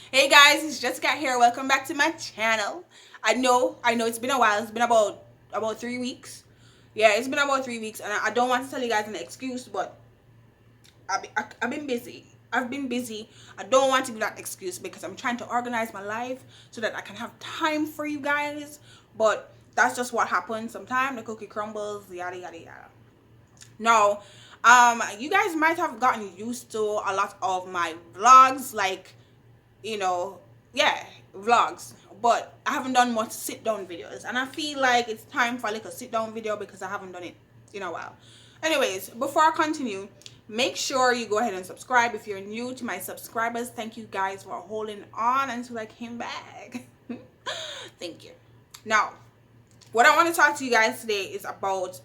Hey guys, it's Jessie Katt here. Welcome back to my channel. I know it's been a while. It's been about 3 weeks. Yeah, it's been about 3 weeks, and I don't want to tell you guys an excuse, but I've been busy. I've been busy. I don't want to give that excuse because I'm trying to organize my life so that I can have time for you guys. But that's just what happens. Sometimes the cookie crumbles. Yada yada yada. Now, you guys might have gotten used to a lot of my vlogs, like, you know, yeah, vlogs, but I haven't done much sit down videos, and I feel like it's time for like a sit down video because I haven't done it in a while. Anyways, before I continue, make sure you go ahead and subscribe if you're new. To my subscribers, thank you guys for holding on until I came back. Thank you. Now, what I want to talk to you guys today is about,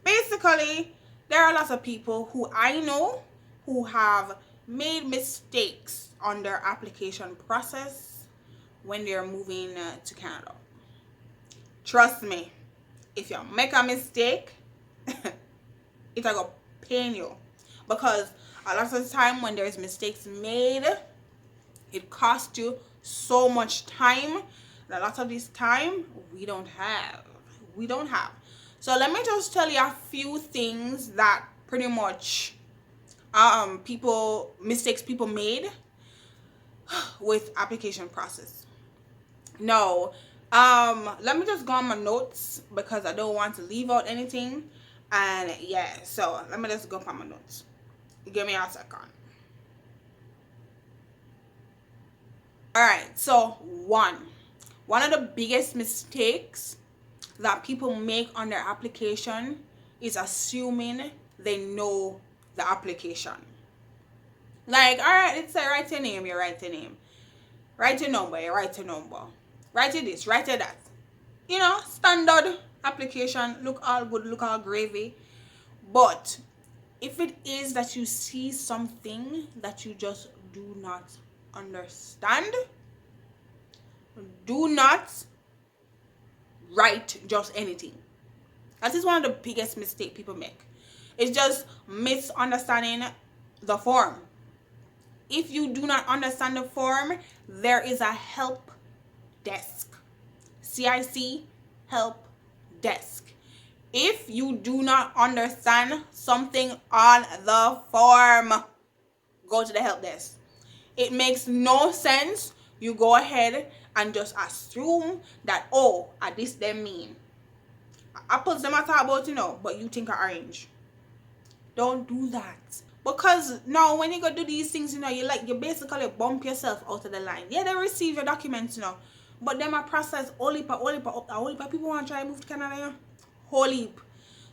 basically, there are lots of people who I know who have made mistakes on their application process when they're moving to Canada. Trust me, if you make a mistake, it's gonna pain you, because a lot of the time when there's mistakes made, it costs you so much time, and a lot of this time we don't have. So let me just tell you a few things that pretty much mistakes people made with application process. No, let me just go on my notes because I don't want to leave out anything. And yeah, so let me just go on my notes. Give me a second. All right, so one of the biggest mistakes that people make on their application is assuming they know the application. Like, all right, let's say write your name, you write your name. Write your number, you write your number. Write your this, write your that. You know, standard application, look all good, look all gravy. But if it is that you see something that you just do not understand, do not write just anything. That is one of the biggest mistakes people make. It's just misunderstanding the form. If you do not understand the form, there is a help desk. CIC help desk. If you do not understand something on the form, go to the help desk. It makes no sense. You go ahead and just assume that, oh, this them mean. Apples them I talk about, but you think are orange. Don't do that. Because now when you go do these things, you basically bump yourself out of the line. Yeah, they receive your documents, but them a process whole heap people want to try to move to Canada, whole heap.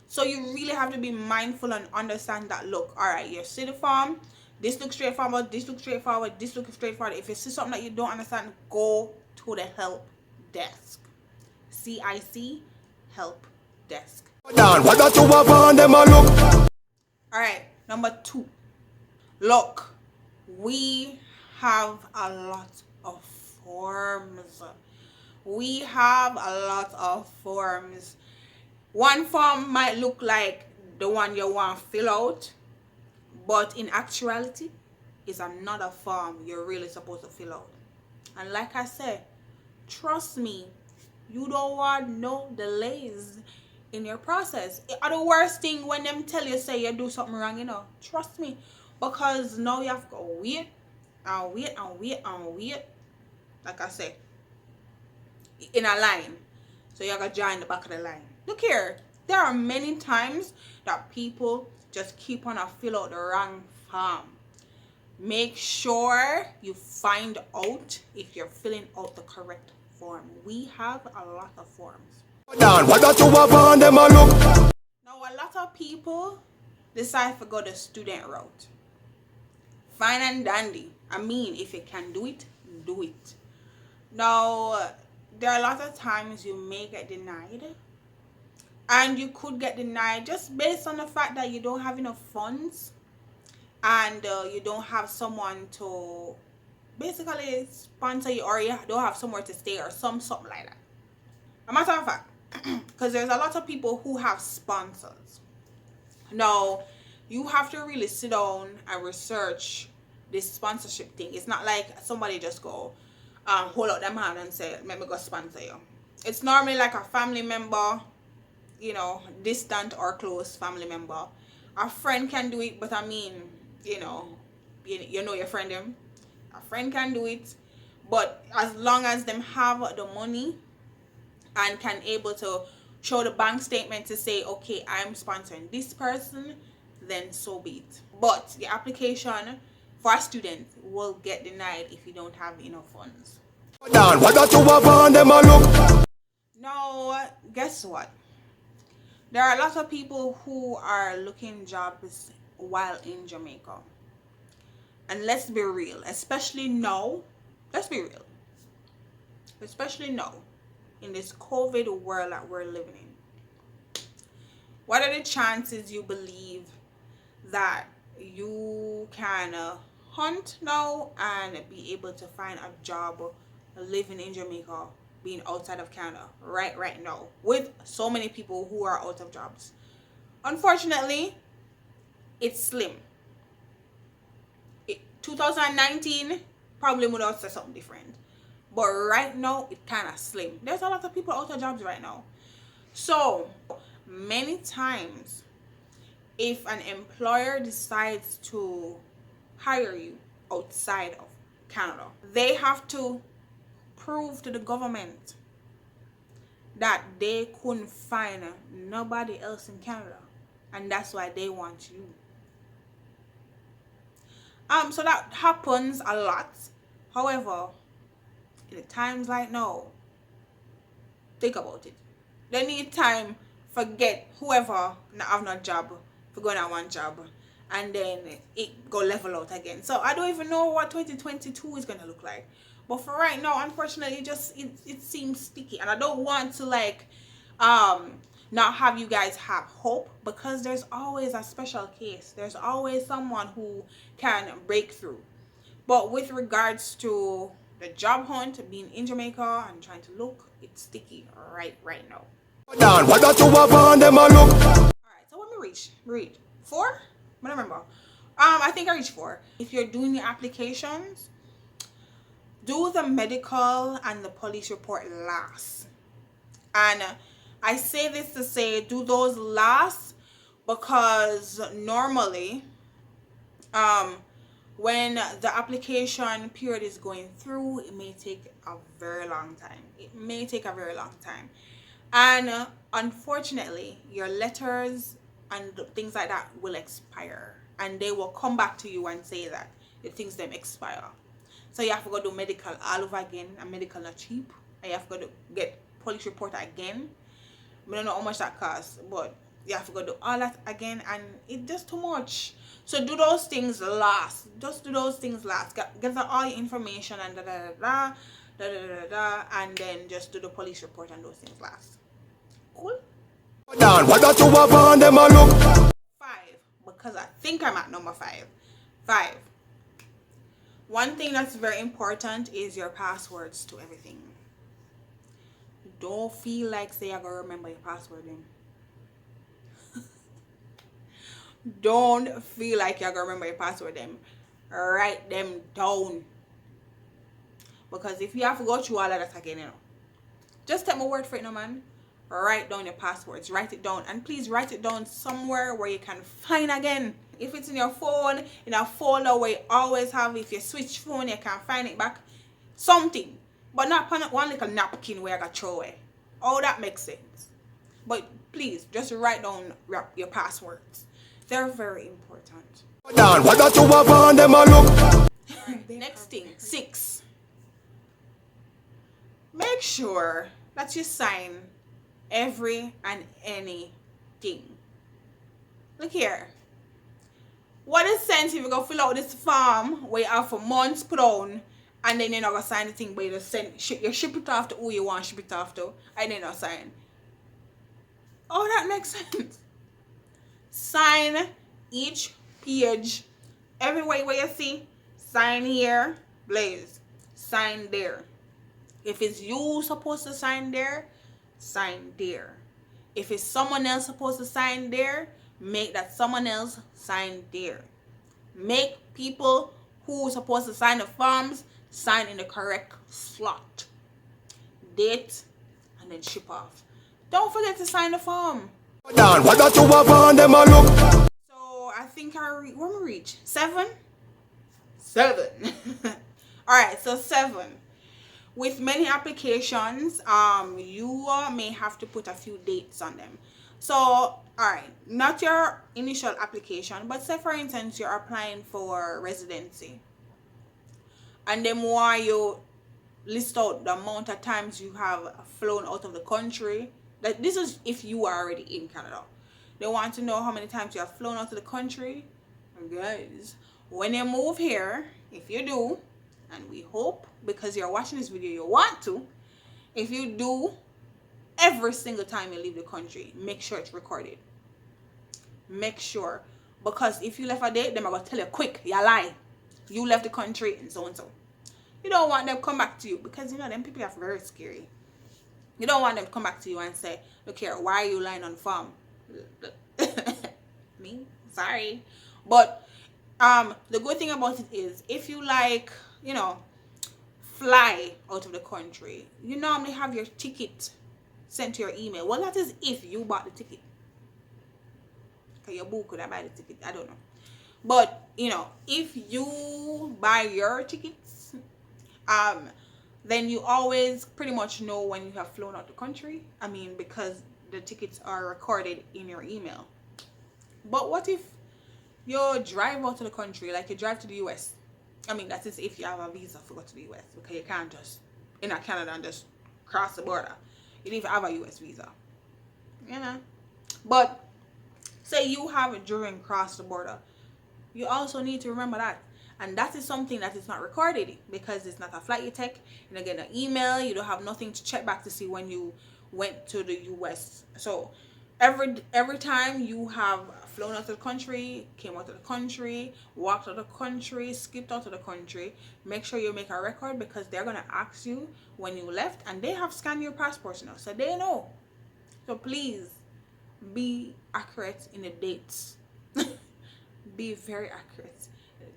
So you really have to be mindful and understand that, look, all right, you see the form, this looks straightforward, this looks straightforward, this looks straightforward. If you see something that you don't understand, go to the help desk. CIC help desk. All right, number 2. Look, we have a lot of forms. One form might look like the one you want to fill out, but in actuality, is another form you're really supposed to fill out. And like I said, trust me, you don't want no delays in your process. The worst thing when them tell you say you do something wrong, trust me, because now you have to wait and wait and wait and wait, like I said, in a line. So you have to join the back of the line. Look here, there are many times that people just keep on fill out the wrong form. Make sure you find out if you're filling out the correct form. We have a lot of forms. Now a lot of people decide to go the student route. Fine and dandy. I mean, if you can do it, do it. Now, there are a lot of times you may get denied, and you could get denied just based on the fact that you don't have enough funds, and you don't have someone to basically sponsor you, or you don't have somewhere to stay, or something like that. A matter of fact, because there's a lot of people who have sponsors. Now, you have to really sit down and research this sponsorship thing. It's not like somebody just go hold out them hand and say, let me go sponsor you. It's normally like a family member, you know, distant or close family member. A friend can do it, but I mean, you know your friend them. A friend can do it, but as long as them have the money and can able to show the bank statement to say, okay, I'm sponsoring this person, then so be it. But the application for a student will get denied if you don't have enough funds. Now, guess what? There are a lot of people who are looking jobs while in Jamaica. And let's be real, especially now, let's be real, especially now, in this COVID world that we're living in. What are the chances you believe that you can hunt now and be able to find a job living in Jamaica, being outside of Canada right now, with so many people who are out of jobs? Unfortunately, it's slim. 2019 probably would have said something different, but right now it kind of slim. There's a lot of people out of jobs right now. So many times, if an employer decides to hire you outside of Canada, they have to prove to the government that they couldn't find nobody else in Canada, and that's why they want you. So that happens a lot. However, in times like now, think about it. They need time, forget whoever not have no job for going on one job, and then it go level out again. So I don't even know what 2022 is gonna look like. But for right now, unfortunately, it seems sticky, and I don't want to like not have you guys have hope, because there's always a special case. There's always someone who can break through. But with regards to the job hunt, being in Jamaica and trying to look, it's sticky right now. Alright, so what me read 4? I don't remember. I think I reached 4. If you're doing the applications, do the medical and the police report last. And I say this to say, do those last, because normally when the application period is going through, it may take a very long time. And unfortunately, your letters and things like that will expire, and they will come back to you and say that the things them expire. So you have to go do medical all over again, and medical not cheap, and you have to go get police report again. I don't know how much that costs, but you have to go do all that again, and it's just too much. So do those things last. Just do those things last. Gather all your information and and then just do the police report and those things last. Cool? 5, because I think I'm at number 5. 5. One thing that's very important is your passwords to everything. Don't feel like say you're gonna remember your password then. Don't feel like you're gonna remember your password then. Write them down. Because if you have to go through all of that again, you know, just take my word for it, no man. Write down your passwords. Write it down, and please write it down somewhere where you can find again. If it's in your phone, in a folder where you always have, if you switch phone, you can find it back. Something, but not one little napkin where I got throw away. Oh, that makes sense. But please, just write down your passwords. They're very important. Next thing, 6. Make sure that you sign every and anything. Look here. What is sense if you go fill out this form where you have for months put on, and then you're not gonna sign the thing, but you just you ship it off to who you want to ship it off to, and then not sign? Oh, that makes sense. Sign each page. Everywhere where you see, sign here, Blaze. Sign there. If it's you supposed to sign there, sign there. If it's someone else supposed to sign there, make that someone else sign there. Make people who's supposed to sign the forms sign in the correct slot, date, and then ship off. Don't forget to sign the form. What that you have on them a look? So I think where we reach 7. All right, so 7. With many applications, you may have to put a few dates on them. So, all right, not your initial application, but say for instance you're applying for residency, and then why you list out the amount of times you have flown out of the country. Like, this is if you are already in Canada. They want to know how many times you have flown out of the country. Guys, when you move here, if you do, and we hope because you're watching this video you want to, if you do, every single time you leave the country, make sure it's recorded. Make sure, because if you left a date, them are gonna tell you quick, you lie, you left the country and so and so. You don't want them to come back to you, because you know them people are very scary. You don't want them to come back to you and say, look here, why are you lying on the farm? Me? Sorry. But the good thing about it is, if you like, you know, fly out of the country, you normally have your ticket sent to your email. Well, that is if you bought the ticket. Okay, your boo could have buy the ticket, I don't know. But, you know, if you buy your tickets, then you always pretty much know when you have flown out the country. I mean, because the tickets are recorded in your email. But what if you drive out to the country, like you drive to the US? I mean, that is if you have a visa to go to the US, because you can't just in Canada and just cross the border. You need to have a US visa, you know. But say you have it during cross the border, you also need to remember that. And that is something that is not recorded, because it's not a flight you take. You don't get an email, you don't have nothing to check back to see when you went to the US. So every time you have flown out of the country, came out of the country, walked out of the country, skipped out of the country, make sure you make a record, because they're going to ask you when you left, and they have scanned your passports now, so they know. So please be accurate in the dates. Be very accurate.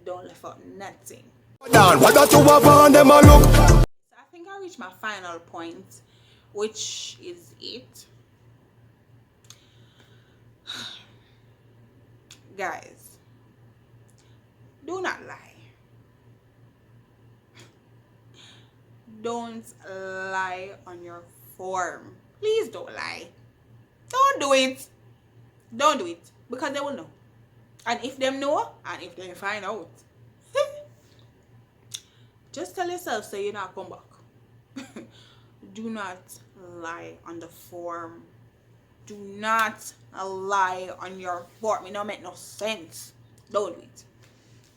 Don't leave out nothing. What that you have on them a look? So I think I reached my final point, which is it. Guys, do not lie. Don't lie on your form. Please don't lie. Don't do it. Don't do it, because they will know. And if them know, and if they find out, just tell yourself so you're not come back. Do not lie on the form. Do not lie on your form. It don't make no sense. Don't do it.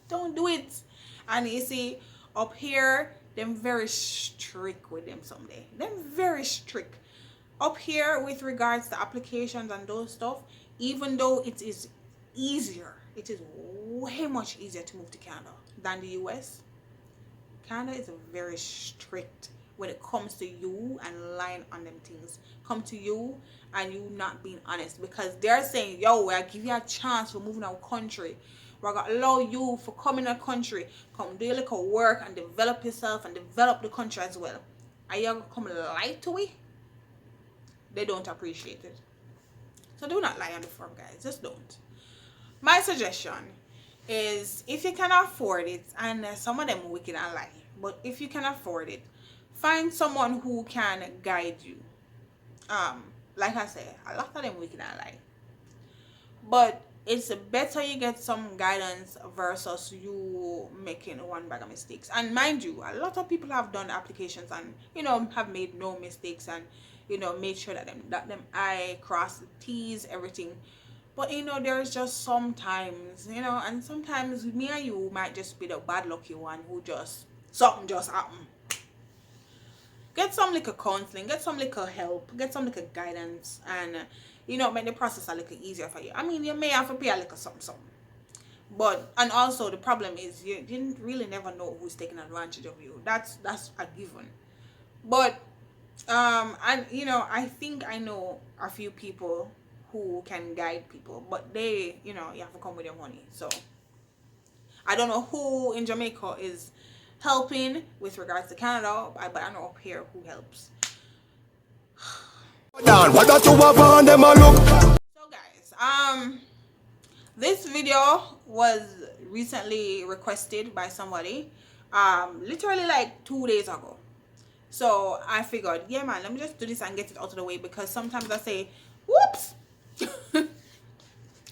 Don't do it. And you see, up here, them very strict with them someday. Them very strict. Up here, with regards to applications and those stuff, even though it is easier, it is way much easier to move to Canada than the US. Canada is very strict when it comes to you and lying on them things. Come to you and you not being honest, because they're saying, yo, we'll give you a chance for moving our country. We're gonna allow you for coming in a country, come do your little work and develop yourself and develop the country as well. Are you gonna come lie to it? They don't appreciate it. So do not lie on the form, guys. Just don't. My suggestion is, if you can afford it, and some of them wicked and lie, but if you can afford it, find someone who can guide you. Like I said, a lot of them wicked and lie, but it's better you get some guidance versus you making one bag of mistakes. And mind you, a lot of people have done applications and, you know, have made no mistakes, and, you know, made sure that them I cross the T's, everything. But, you know, there's just sometimes, you know, and sometimes me and you might just be the bad lucky one who just, something just happened. Get some little counseling, get some little help, get some little guidance, and, you know, make the process a little easier for you. I mean, you may have to pay a little something. But, and also the problem is, you didn't really never know who's taking advantage of you. That's a given. But, and, you know, I think I know a few people who can guide people, but they, you know, you have to come with your money. So I don't know who in Jamaica is helping with regards to Canada, but I know up here who helps. Down, what that you have on them a look. So guys, this video was recently requested by somebody, literally like 2 days ago. So I figured, yeah man, let me just do this and get it out of the way, because sometimes I say, whoops.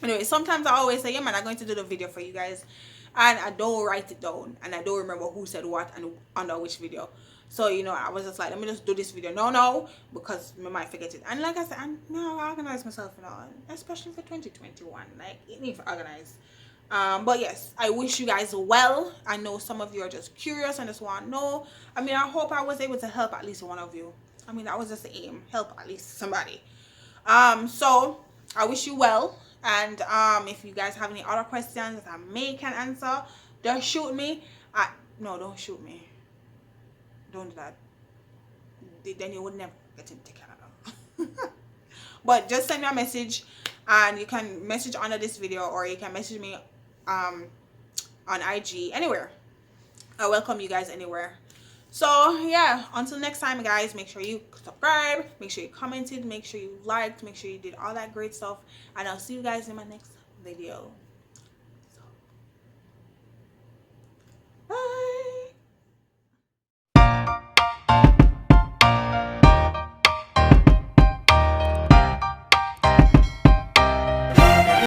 Anyway, sometimes I always say, yeah man, I'm going to do the video for you guys, and I don't write it down, and I don't remember who said what and under which video. So, you know, I was just like, let me just do this video no, because I might forget it. And like I said, I organize myself, you know, especially for 2021, like it needs to organize. But yes, I wish you guys well. I know some of you are just curious and just want to know. I mean, I hope I was able to help at least one of you. I mean, that was just the aim, help at least somebody. So I wish you well. And if you guys have any other questions that I can answer, don't shoot me. No, don't shoot me. Don't do that. Then you would never get into Canada. But just send me a message, and you can message under this video, or you can message me on IG, anywhere. I welcome you guys anywhere. So yeah, until next time guys, make sure you subscribe, make sure you commented, make sure you liked, make sure you did all that great stuff, and I'll see you guys in my next video.